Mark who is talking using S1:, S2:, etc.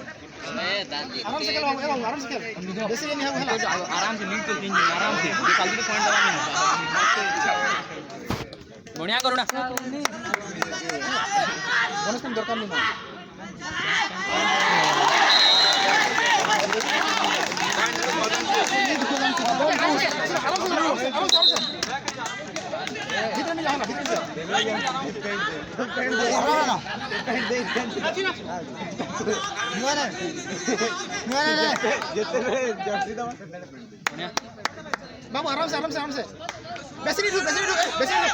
S1: आराम से खेलो आराम से खेल बेसी नहीं है
S2: आराम से लीड तो तीन जन आराम से निकाल के पॉइंट दबा नहीं बढ़िया करो ना
S1: बोनस टाइम दरकार नहीं ना भीतर में जाओ ना भीतर बाबू आराम से बेसी नहीं